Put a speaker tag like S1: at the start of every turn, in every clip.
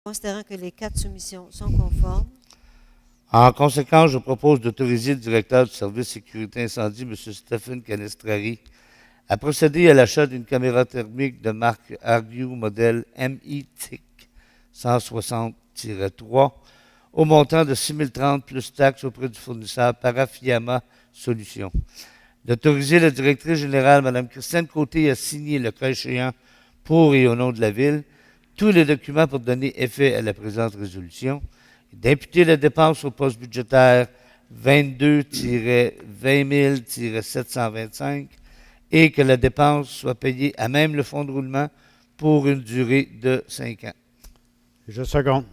S1: Considérant que les 4 soumissions sont conformes,
S2: En conséquence, je propose d'autoriser le directeur du service sécurité incendie, M. Stephen Canestrari, à procéder à l'achat d'une caméra thermique de marque Argue modèle MI-TIC 160-3 au montant de 6 030 plus taxes auprès du fournisseur Parafiama Solutions. D'autoriser la directrice générale, Mme Christiane Côté, à signer le cas échéant pour et au nom de la Ville tous les documents pour donner effet à la présente résolution, d'imputer la dépense au poste budgétaire 22-20 725 et que la dépense soit payée à même le fonds de roulement pour une durée de 5 ans.
S3: Je seconde.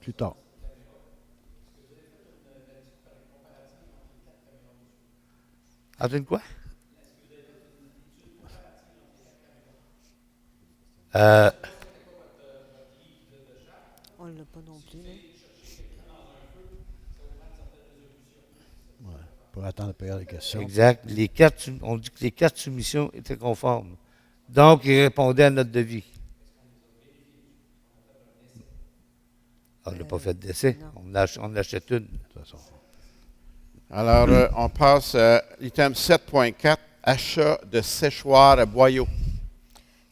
S3: Plus tard.
S2: Entre une quoi?
S1: on ne l'a pas non plus. Là.
S3: Ouais, pour attendre la période de questions.
S2: Exact. On dit que les 4 soumissions étaient conformes. Donc, ils répondaient à notre devis. On n'a pas fait d'essai. On en achète une. De toute façon.
S4: Alors, on passe à l'item 7.4, achat de séchoirs à boyaux.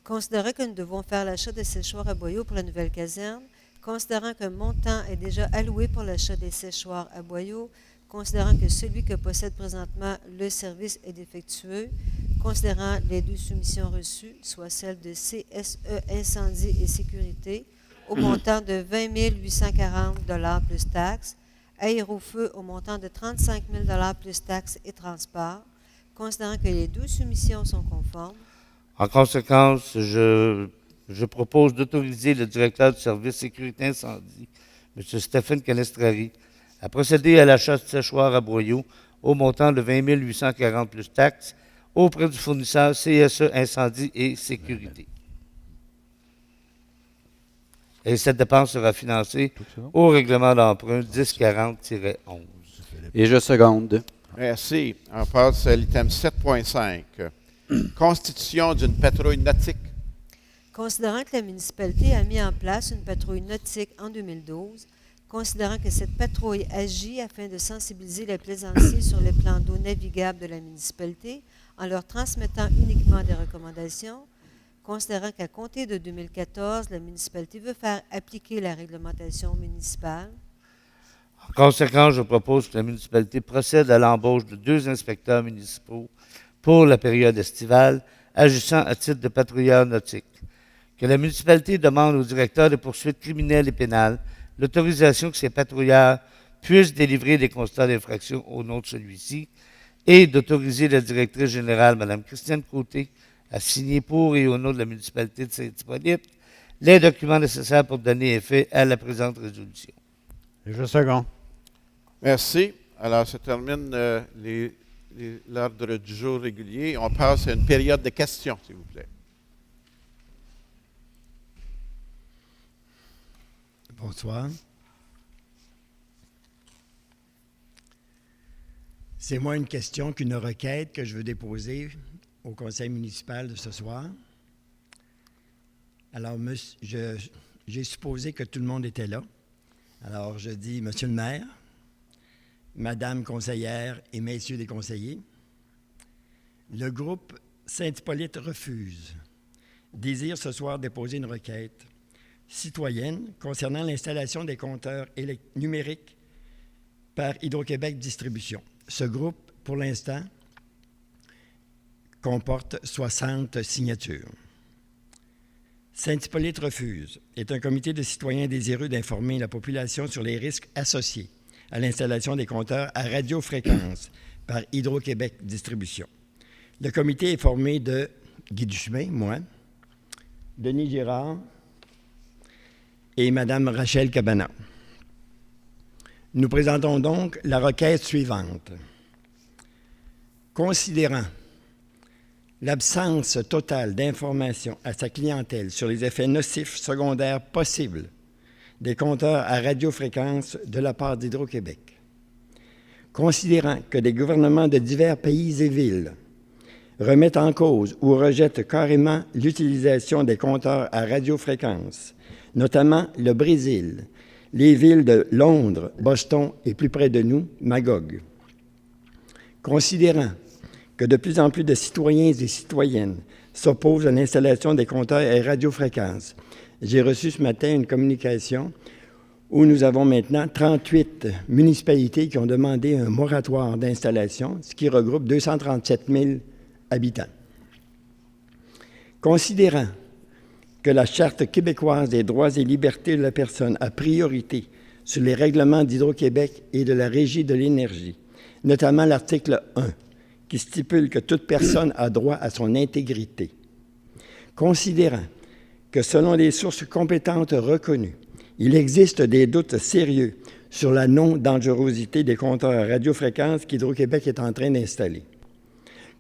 S1: Considérant que nous devons faire l'achat des séchoirs à boyaux pour la nouvelle caserne, considérant qu'un montant est déjà alloué pour l'achat des séchoirs à boyaux, considérant que celui que possède présentement le service est défectueux, considérant les 2 soumissions reçues, soit celle de CSE Incendie et Sécurité, au montant de 20 840 $ plus taxes, Aérofeu au montant de 35 000 $ plus taxes et transports, considérant que les 2 soumissions sont conformes.
S2: En conséquence, je propose d'autoriser le directeur du service sécurité incendie, M. Stéphane Canestrari, à procéder à l'achat de séchoirs à boyaux au montant de 20 840 plus taxes auprès du fournisseur CSE Incendie et Sécurité. Et cette dépense sera financée au règlement d'emprunt 1040-11.
S5: Et je seconde.
S4: Merci. On passe à l'item 7.5, constitution d'une patrouille nautique.
S1: Considérant que la municipalité a mis en place une patrouille nautique en 2012, considérant que cette patrouille agit afin de sensibiliser les plaisanciers sur les plans d'eau navigables de la municipalité en leur transmettant uniquement des recommandations, considérant qu'à compter de 2014, la municipalité veut faire appliquer la réglementation municipale.
S2: En conséquence, je propose que la municipalité procède à l'embauche de 2 inspecteurs municipaux pour la période estivale, agissant à titre de patrouilleurs nautiques. Que la municipalité demande au directeur de poursuites criminelles et pénales l'autorisation que ces patrouilleurs puissent délivrer des constats d'infraction au nom de celui-ci et d'autoriser la directrice générale, Mme Christiane Côté, à signer pour et au nom de la municipalité de Saint-Hippolyte les documents nécessaires pour donner effet à la présente résolution.
S3: Et je seconde.
S4: Merci. Alors, ça termine l'ordre du jour régulier. On passe à une période de questions, s'il vous plaît.
S6: Bonsoir. C'est moins une question qu'une requête que je veux déposer au conseil municipal de ce soir. Alors, j'ai supposé que tout le monde était là. Alors, je dis, Monsieur le maire, Madame conseillère et Messieurs les conseillers, le groupe Saint-Hippolyte refuse, désire ce soir déposer une requête citoyenne concernant l'installation des compteurs numériques par Hydro-Québec Distribution. Ce groupe, pour l'instant, comporte 60 signatures. Saint-Hippolyte refuse est un comité de citoyens désireux d'informer la population sur les risques associés à l'installation des compteurs à radiofréquence par Hydro-Québec Distribution. Le comité est formé de Guy Duchemin, moi, Denis Girard et Mme Rachel Cabana. Nous présentons donc la requête suivante. Considérant l'absence totale d'informations à sa clientèle sur les effets nocifs secondaires possibles des compteurs à radiofréquence de la part d'Hydro-Québec, considérant que des gouvernements de divers pays et villes remettent en cause ou rejettent carrément l'utilisation des compteurs à radiofréquence, notamment le Brésil, les villes de Londres, Boston et plus près de nous, Magog. Considérant que de plus en plus de citoyens et citoyennes s'opposent à l'installation des compteurs à radiofréquence, j'ai reçu ce matin une communication où nous avons maintenant 38 municipalités qui ont demandé un moratoire d'installation, ce qui regroupe 237 000 habitants. Considérant que la Charte québécoise des droits et libertés de la personne a priorité sur les règlements d'Hydro-Québec et de la Régie de l'énergie, notamment l'article 1, qui stipule que toute personne a droit à son intégrité. Considérant que selon les sources compétentes reconnues, il existe des doutes sérieux sur la non-dangerosité des compteurs à radiofréquence qu'Hydro-Québec est en train d'installer.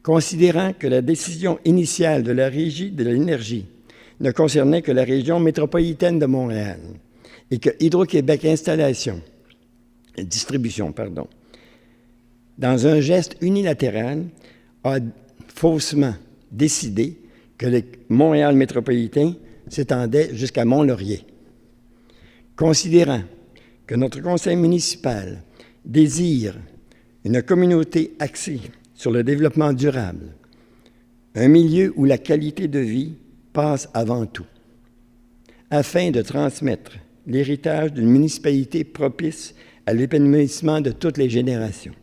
S6: Considérant que la décision initiale de la Régie de l'énergie ne concernait que la région métropolitaine de Montréal et que Hydro-Québec Distribution, dans un geste unilatéral, a faussement décidé que le Montréal métropolitain s'étendait jusqu'à Mont-Laurier. Considérant que notre conseil municipal désire une communauté axée sur le développement durable, un milieu où la qualité de vie passe avant tout, afin de transmettre l'héritage d'une municipalité propice à l'épanouissement de toutes les générations.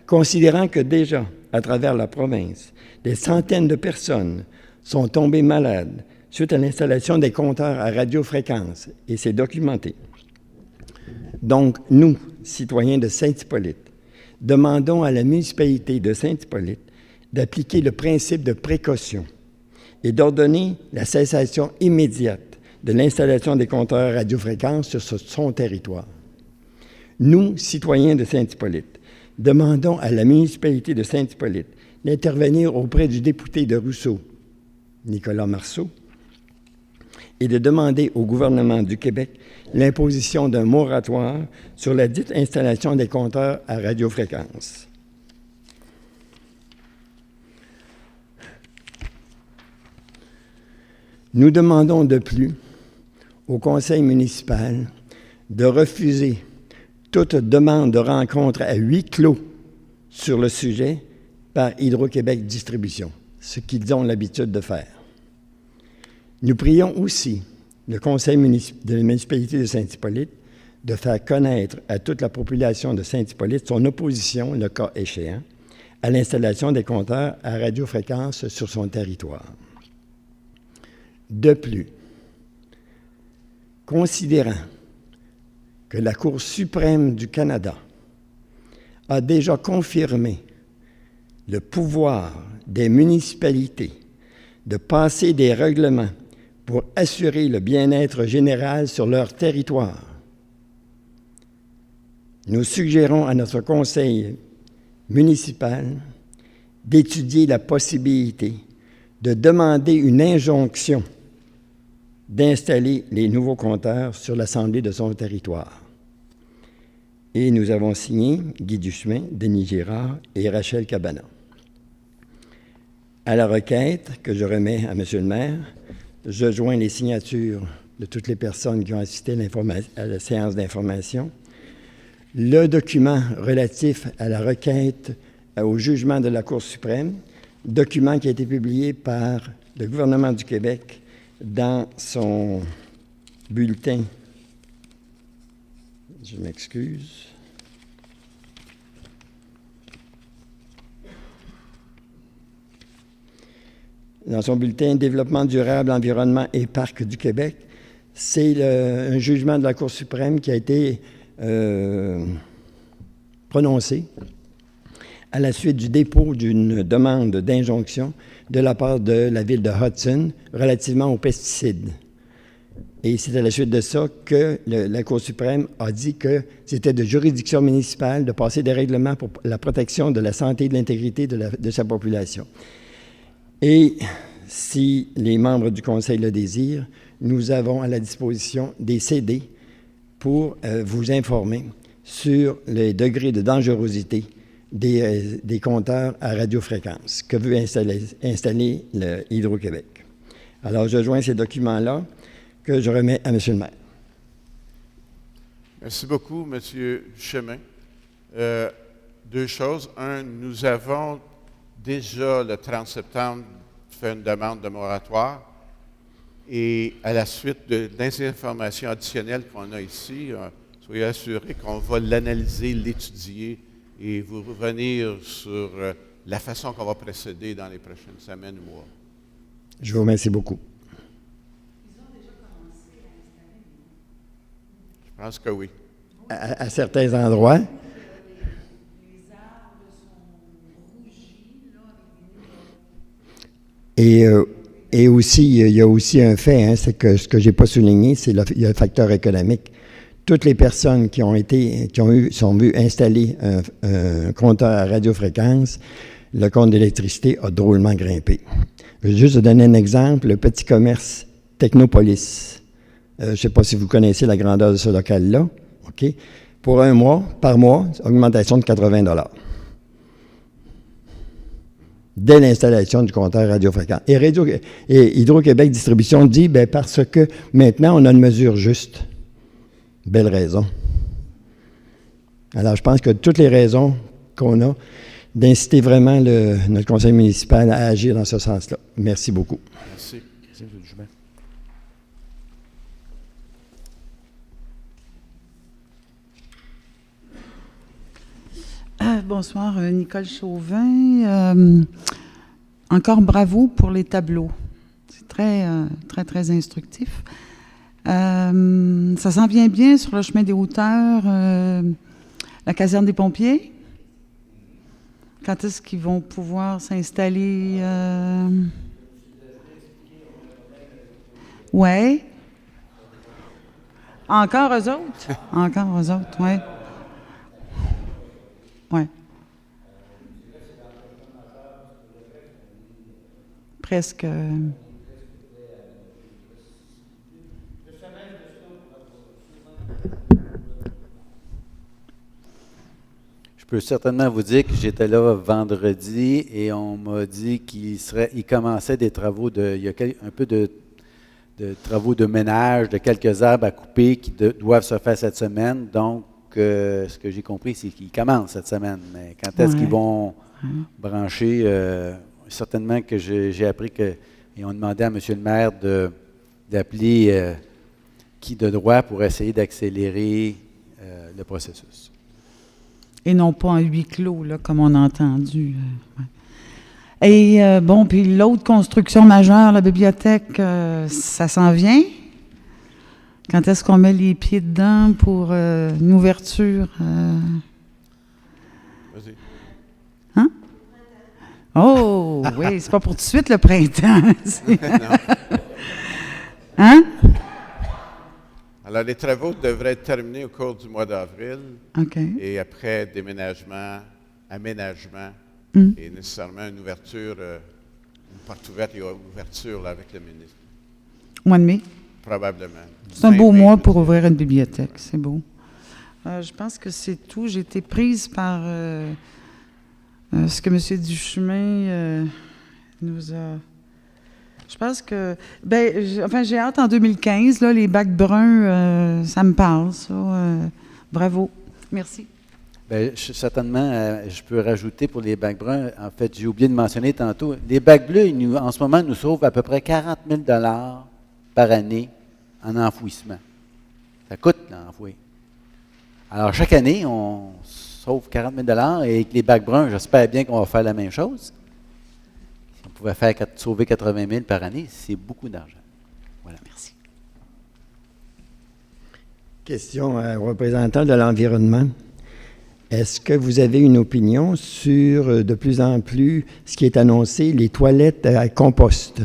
S6: Considérant que déjà, à travers la province, des centaines de personnes sont tombées malades suite à l'installation des compteurs à radiofréquence, et c'est documenté. Donc, nous, citoyens de Saint-Hippolyte, demandons à la municipalité de Saint-Hippolyte d'appliquer le principe de précaution et d'ordonner la cessation immédiate de l'installation des compteurs à radiofréquence sur son territoire. Nous, citoyens de Saint-Hippolyte, demandons à la municipalité de Saint-Hippolyte d'intervenir auprès du député de Rousseau, Nicolas Marceau, et de demander au gouvernement du Québec l'imposition d'un moratoire sur la dite installation des compteurs à radiofréquence. Nous demandons de plus au conseil municipal de refuser toute demande de rencontre à huis clos sur le sujet par Hydro-Québec Distribution, ce qu'ils ont l'habitude de faire. Nous prions aussi le conseil de la municipalité de Saint-Hippolyte de faire connaître à toute la population de Saint-Hippolyte son opposition, le cas échéant, à l'installation des compteurs à radiofréquence sur son territoire. De plus, considérant que la Cour suprême du Canada a déjà confirmé le pouvoir des municipalités de passer des règlements pour assurer le bien-être général sur leur territoire, nous suggérons à notre conseil municipal d'étudier la possibilité de demander une injonction d'installer les nouveaux compteurs sur l'assemblée de son territoire. Et nous avons signé Guy Duchemin, Denis Girard et Rachel Cabana. À la requête que je remets à M. le maire, je joins les signatures de toutes les personnes qui ont assisté à la séance d'information, le document relatif à la requête au jugement de la Cour suprême, document qui a été publié par le gouvernement du Québec dans son bulletin. Je m'excuse. Dans son bulletin « Développement durable, environnement et parcs du Québec », c'est un jugement de la Cour suprême qui a été prononcé à la suite du dépôt d'une demande d'injonction de la part de la ville de Hudson relativement aux pesticides. Et c'est à la suite de ça que la Cour suprême a dit que c'était de juridiction municipale de passer des règlements pour la protection de la santé et de l'intégrité de sa population. Et si les membres du Conseil le désirent, nous avons à la disposition des CD pour vous informer sur les degrés de dangerosité des compteurs à radiofréquence que veut installer le Hydro-Québec. Alors, je joins ces documents-là que je remets à M. le maire.
S4: Merci beaucoup, M. Duchemin. Deux choses. Un, nous avons déjà, le 30 septembre, fait une demande de moratoire. Et à la suite des informations additionnelles qu'on a ici, soyez assurés qu'on va l'analyser, l'étudier et vous revenir sur la façon qu'on va procéder dans les prochaines semaines ou mois.
S6: Je vous remercie beaucoup.
S4: Je pense que oui.
S6: À certains endroits. Et aussi, il y a aussi un fait, hein, c'est que ce que je n'ai pas souligné, c'est il y a le facteur économique. Toutes les personnes qui sont vues installer un compteur à radiofréquence, le compte d'électricité a drôlement grimpé. Je vais juste vous donner un exemple, le petit commerce Technopolis. Je ne sais pas si vous connaissez la grandeur de ce local-là. OK? Pour un mois, par mois, augmentation de 80 $. Dès l'installation du compteur radiofréquent. Et Hydro-Québec Distribution dit, bien, parce que maintenant, on a une mesure juste. Belle raison. Alors, je pense que toutes les raisons qu'on a d'inciter vraiment notre conseil municipal à agir dans ce sens-là. Merci beaucoup.
S4: Merci.
S2: Merci, M. Duchemin.
S7: Bonsoir, Nicole Chauvin. Encore bravo pour les tableaux. C'est très instructif. Ça s'en vient bien sur le chemin des hauteurs, la caserne des pompiers. Quand est-ce qu'ils vont pouvoir s'installer? Oui. Encore eux autres? Encore eux autres, oui. Oui. Presque.
S5: Je peux certainement vous dire que j'étais là vendredi et on m'a dit qu'il commençait des travaux il y a un peu de travaux de ménage, de quelques arbres à couper qui doivent se faire cette semaine. Donc, ce que j'ai compris, c'est qu'ils commencent cette semaine. Mais quand est-ce qu'ils vont brancher? Certainement que j'ai appris qu'ils ont demandé à M. le maire d'appeler qui de droit pour essayer d'accélérer le processus.
S7: Et non pas en huis clos, là, comme on a entendu. Ouais. Et bon, puis l'autre construction majeure, la bibliothèque, ça s'en vient? Quand est-ce qu'on met les pieds dedans pour une ouverture?
S4: Vas-y.
S7: Hein? Oh, oui, c'est pas pour tout de suite le printemps. Hein?
S4: Alors, les travaux devraient être terminés au cours du mois d'avril.
S7: OK.
S4: Et après, déménagement, aménagement et nécessairement une ouverture, une porte ouverte et ouverture là, avec le ministre.
S7: Au mois de mai?
S4: Probablement.
S7: C'est un beau mois pour ouvrir une bibliothèque, c'est beau. Je pense que c'est tout. J'ai été prise par ce que M. Duchemin nous a... Je pense que... j'ai hâte en 2015, là, les bacs bruns, ça me parle, ça. Bravo. Merci.
S5: Bien, certainement, je peux rajouter pour les bacs bruns, en fait, j'ai oublié de mentionner tantôt, les bacs bleus, en ce moment, nous sauvent à peu près 40 000 $ par année en enfouissement. Ça coûte d'enfouir. Alors, chaque année, on sauve 40 000 $ et avec les bacs bruns, j'espère bien qu'on va faire la même chose. Si on pouvait sauver 80 000 par année, c'est beaucoup d'argent. Voilà, merci.
S6: Question au représentant de l'environnement. Est-ce que vous avez une opinion sur de plus en plus ce qui est annoncé, les toilettes à compost?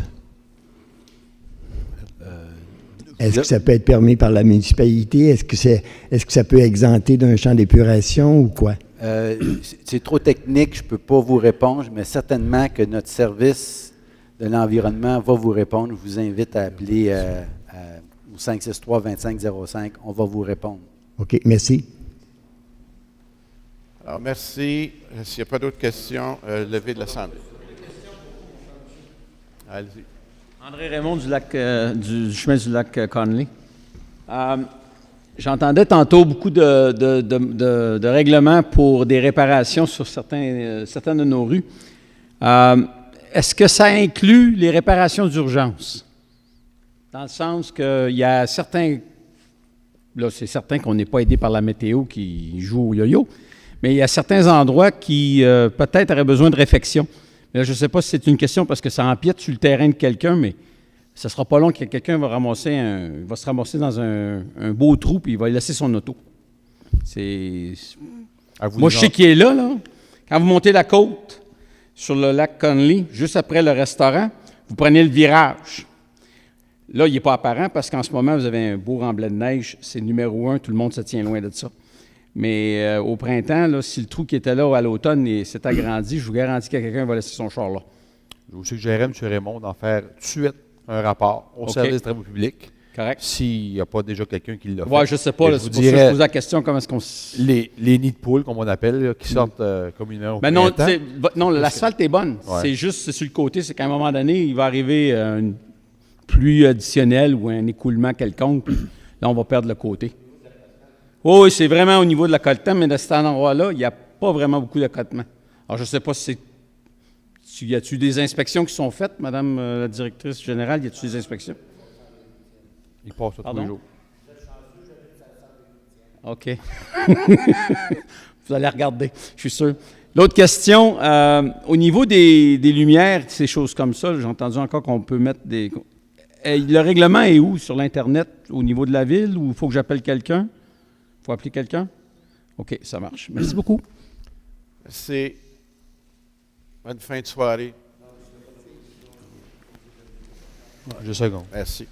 S6: Est-ce que ça peut être permis par la municipalité? Est-ce que ça peut exempter d'un champ d'épuration ou quoi?
S5: C'est trop technique, je ne peux pas vous répondre, mais certainement que notre service de l'environnement va vous répondre. Je vous invite à appeler au 563-2505. On va vous répondre.
S6: OK, merci.
S4: Alors, merci. S'il n'y a pas d'autres questions, levée de l'Assemblée. Allez-y.
S8: André Raymond du chemin du lac Conley. J'entendais tantôt beaucoup de règlements pour des réparations sur certaines de nos rues. Est-ce que ça inclut les réparations d'urgence? Dans le sens qu'il y a certains... Là, c'est certain qu'on n'est pas aidé par la météo qui joue au yo-yo, mais il y a certains endroits qui peut-être auraient besoin de réfection. Mais là, je ne sais pas si c'est une question parce que ça empiète sur le terrain de quelqu'un, mais ce ne sera pas long que quelqu'un va se ramasser dans un beau trou puis il va laisser son auto. Moi, je sais qui est là. Quand vous montez la côte sur le lac Conley, juste après le restaurant, vous prenez le virage. Là, il n'est pas apparent parce qu'en ce moment, vous avez un beau remblai de neige. C'est numéro 1, tout le monde se tient loin de ça. Mais au printemps, là, si le trou qui était là à l'automne s'est agrandi, je vous garantis que quelqu'un va laisser son char là.
S9: Je vous suggérerais, M. Raymond, d'en faire tout de suite un rapport au service des travaux publics.
S8: Correct.
S9: S'il n'y a pas déjà quelqu'un qui l'a fait.
S8: Oui, je ne sais pas.
S9: Je
S8: C'est
S9: vous
S8: pour ça que je
S9: dirais
S8: pose la question, comment est-ce qu'on...
S9: les nids de poules, comme on appelle, là, qui sortent communément au
S8: Mais non,
S9: printemps.
S8: non, l'asphalte est bonne.
S9: Ouais.
S8: C'est juste sur le côté, c'est qu'à un moment donné, il va arriver une pluie additionnelle ou un écoulement quelconque, puis là, on va perdre le côté. Oui, c'est vraiment au niveau de l'accotement, mais de cet endroit-là, il n'y a pas vraiment beaucoup d'accotement. Alors, je ne sais pas si c'est... Y a-t-il des inspections qui sont faites, Madame la directrice générale? Y a-t-il des inspections?
S9: Il passe ça tous les jours.
S8: OK. Vous allez regarder, je suis sûr. L'autre question, au niveau des lumières, ces choses comme ça, j'ai entendu encore qu'on peut mettre des... Le règlement est où? Sur l'Internet, au niveau de la ville, ou il faut que j'appelle quelqu'un? Il faut appeler quelqu'un? OK, ça marche. Merci beaucoup.
S4: Merci. Bonne fin de soirée.
S9: Je seconde.
S4: Merci.